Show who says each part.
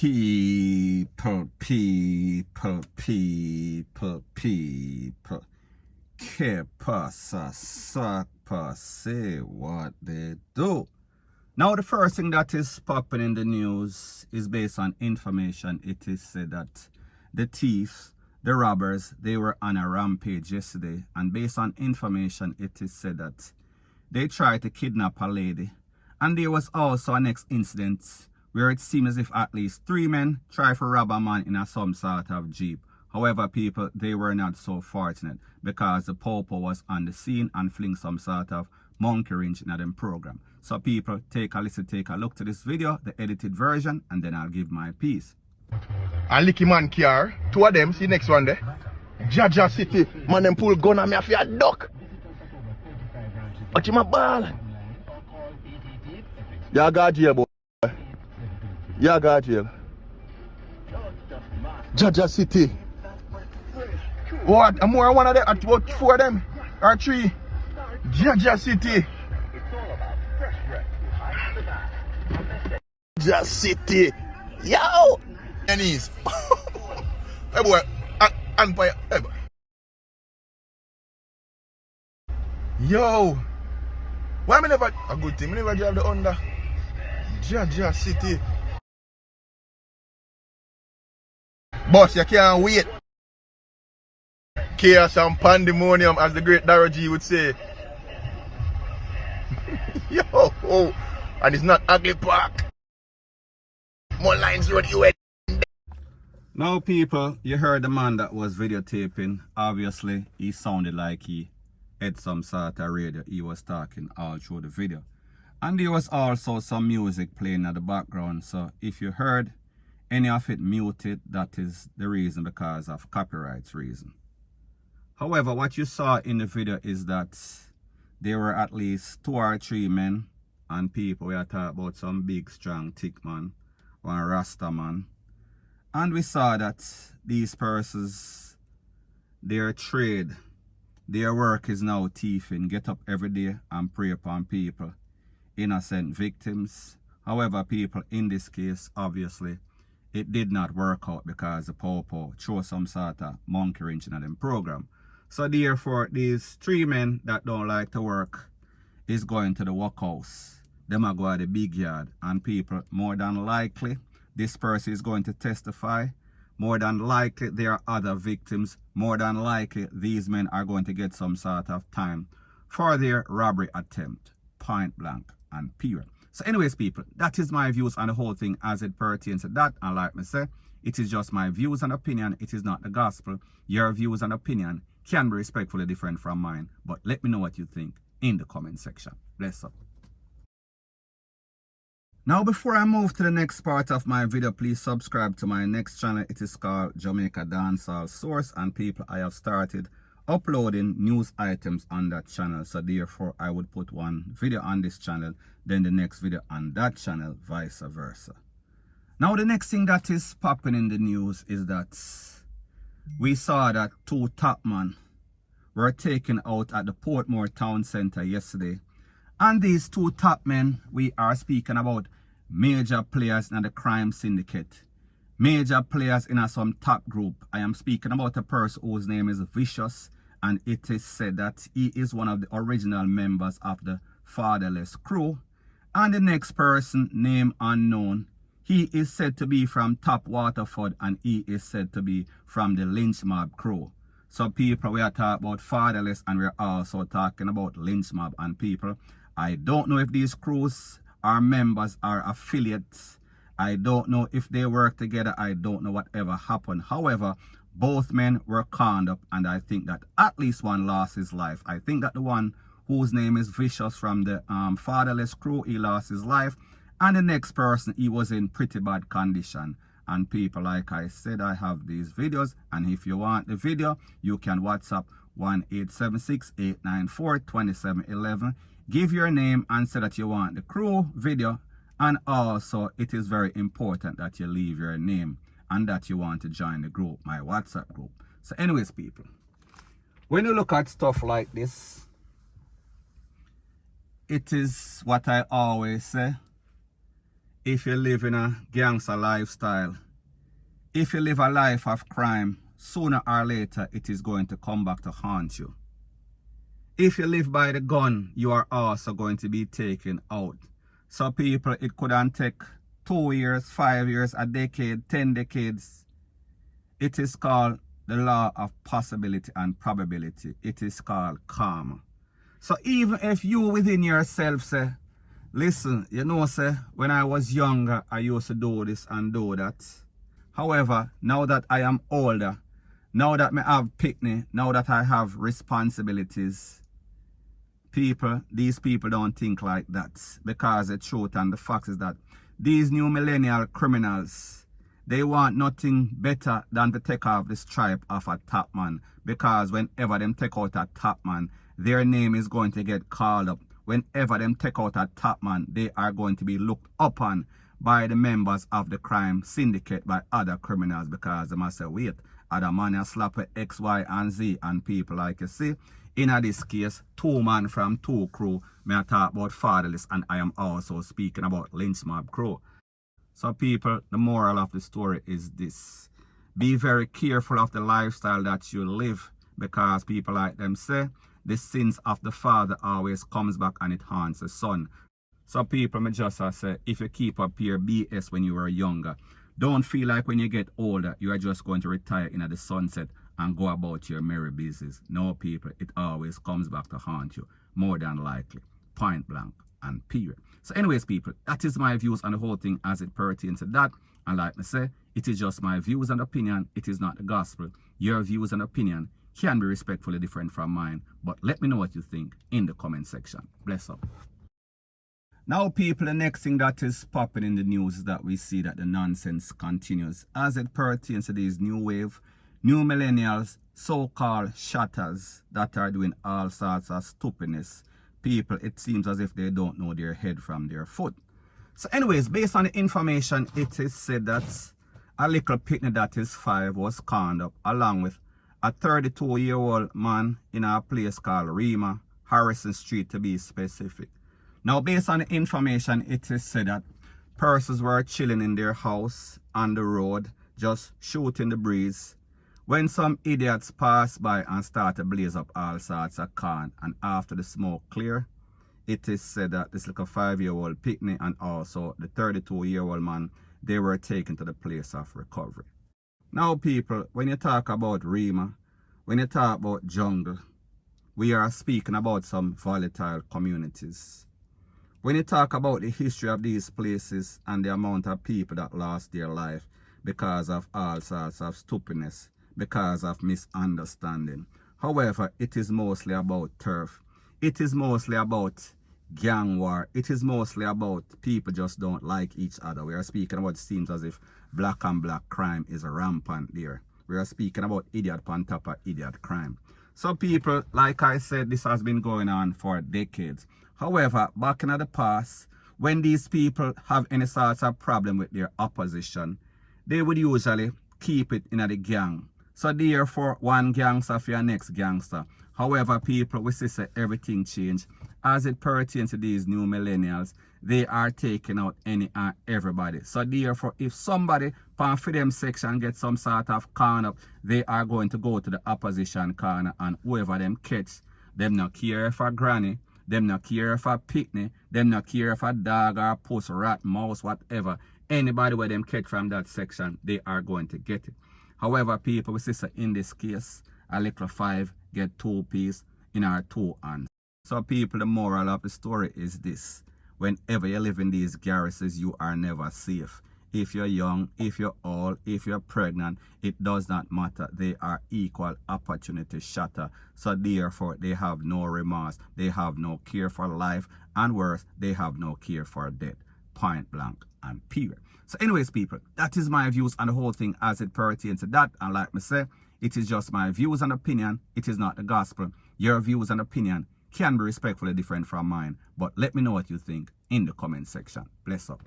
Speaker 1: People. Que pasa, suck, say what they do. Now, the first thing that is popping in the news is based on information. It is said that the thieves, the robbers, they were on a rampage yesterday. And based on information, it is said that they tried to kidnap a lady. And there was also a next incident where it seems as if at least 3 men tried to rob a man in some sort of jeep. However, people, they were not so fortunate because the popo was on the scene and fling some sort of monkey wrench in them program. So people, take a listen, take a look to this video, the edited version, and then I'll give my piece.
Speaker 2: And Licky man car, 2 of them, see next one there. Jaja City, man them pull gun on me for a duck. Watch him a ball. Yeah, got jail, boy. Yeah, got jail. Jaja City. What? I'm more one of them, about 4 of them. Or 3. Jaja City. Jaja City. Yo! Knees. Hey boy, Empire. Hey boy. Yo! Why me never a good thing? Me never drive the Honda. Jaja City. Boss, you can't wait. Chaos and pandemonium, as the great Darrow G would say. Yo! Oh. And it's not Ugly Park. More lines road you.
Speaker 1: Now, people, you heard the man that was videotaping. Obviously, he sounded like he had some sort of radio. He was talking all through the video. And there was also some music playing at the background. So if you heard any of it muted, that is the reason, because of copyright reason. However, what you saw in the video is that there were at least 2 or 3 men and people. We are talking about some big, strong, thick man, one Rasta man. And we saw that these persons, their trade, their work is now thieving, get up every day and prey upon people, innocent victims. However, people, in this case, obviously, it did not work out because the popo threw some sort of monkey wrench in them program. So therefore, these 3 men that don't like to work is going to the workhouse. Them are going to the big yard, and people, more than likely, this person is going to testify. More than likely, there are other victims. More than likely, these men are going to get some sort of time for their robbery attempt, point blank and period. So anyways, people, that is my views on the whole thing as it pertains to that. And like me say, it is just my views and opinion. It is not the gospel. Your views and opinion can be respectfully different from mine. But let me know what you think in the comment section. Bless up. Now, before I move to the next part of my video, please subscribe to my next channel. It is called Jamaica Dancehall Source. And people, I have started uploading news items on that channel. So therefore, I would put one video on this channel, then the next video on that channel, vice versa. Now, the next thing that is popping in the news is that we saw that 2 top men were taken out at the Portmore town center yesterday. And these 2 top men, we are speaking about major players in the crime syndicate. Major players in some top group. I am speaking about a person whose name is Vicious. And it is said that he is one of the original members of the Fatherless crew. And the next person, name unknown, he is said to be from Top Waterford, and he is said to be from the Lynch Mob crew. So people, we are talking about Fatherless, and we're also talking about Lynch Mob. And people, I don't know if these crews are members or affiliates. I don't know if they work together. I don't know whatever happened. However, both men were conned up, and I think that at least one lost his life. I think that the one whose name is Vicious from the Fatherless crew, he lost his life. And the next person, he was in pretty bad condition. And people, like I said, I have these videos. And if you want the video, you can WhatsApp 1-876-894-2711. Give your name and say that you want the crew video. And also, it is very important that you leave your name and that you want to join the group, my WhatsApp group. So anyways, people, when you look at stuff like this, it is what I always say. if you live in a gangster lifestyle, if you live a life of crime, sooner or later it is going to come back to haunt you. If you live by the gun, you are also going to be taken out. So people, it couldn't take 2 years, 5 years, a decade, 10 decades. It is called the law of possibility and probability. It is called karma. So even if you within yourself say, listen, you know, say, when I was younger, I used to do this and do that. However, now that I am older, now that I have picnic, now that I have responsibilities, these people don't think like that. Because the truth and the fact is that these new millennial criminals, they want nothing better than to take off the stripe of a top man. Because whenever them take out a top man, their name is going to get called up. Whenever them take out a top man, they are going to be looked upon by the members of the crime syndicate, by other criminals, because they must say, wait, other man has slapped X, Y, and Z, and people like you see. In this case, 2 man from 2 crew, may I talk about fatherless, and I am also speaking about lynch mob crew. So people, the moral of the story is this. Be very careful of the lifestyle that you live, because people like them say, the sins of the father always comes back and it haunts the son. So people, me just say, if you keep up your BS when you were younger, don't feel like when you get older, you are just going to retire in the sunset and go about your merry business. No, people, it always comes back to haunt you, more than likely, point blank and period. So anyways, people, that is my views on the whole thing as it pertains to that. And like I say, it is just my views and opinion. It is not the gospel. Your views and opinion can be respectfully different from mine. But let me know what you think in the comment section. Bless up. Now, people, the next thing that is popping in the news is that we see that the nonsense continues as it pertains to these new wave, new millennials, so-called shatters that are doing all sorts of stupidness. People, it seems as if they don't know their head from their foot. So anyways, based on the information, it is said that a little picnic that is 5 was conned up along with a 32-year-old man in a place called REMA, Harrison Street to be specific. Now, based on the information, it is said that persons were chilling in their house on the road, just shooting the breeze, when some idiots passed by and started to blaze up all sorts of corn. And after the smoke clear, it is said that this little 5-year-old picnic and also the 32-year-old man, they were taken to the place of recovery. Now, people, when you talk about REMA, when you talk about jungle, we are speaking about some volatile communities. When you talk about the history of these places and the amount of people that lost their life because of all sorts of stupidness, because of misunderstanding. However, it is mostly about turf. It is mostly about gang war. It is mostly about people just don't like each other. We are speaking about, it seems as if black on black crime is rampant there. We are speaking about idiot on top of idiot crime. So people, like I said, this has been going on for decades. However, back in the past, when these people have any sorts of problem with their opposition, they would usually keep it in the gang. So therefore, one gangster for your next gangster. However, people, we see everything change. As it pertains to these new millennials, they are taking out any and everybody. So therefore, if somebody from freedom section gets some sort of corner, they are going to go to the opposition corner, and whoever them catch, them not care for granny, them not care for picnic, them not care for dog or puss, rat, mouse, whatever. Anybody where them catch from that section, they are going to get it. However, people, we see in this case, a little 5 get 2 piece in our 2 hands. So people, the moral of the story is this. Whenever you live in these garrisons, you are never safe. If you're young, if you're old, if you're pregnant, it does not matter. They are equal opportunity shatter. So therefore, they have no remorse. They have no care for life. And worse, they have no care for death. Point blank and period. So anyways, people, that is my views on the whole thing as it pertains to that. And like me say, it is just my views and opinion. It is not the gospel. Your views and opinion can be respectfully different from mine. But let me know what you think in the comment section. Bless up.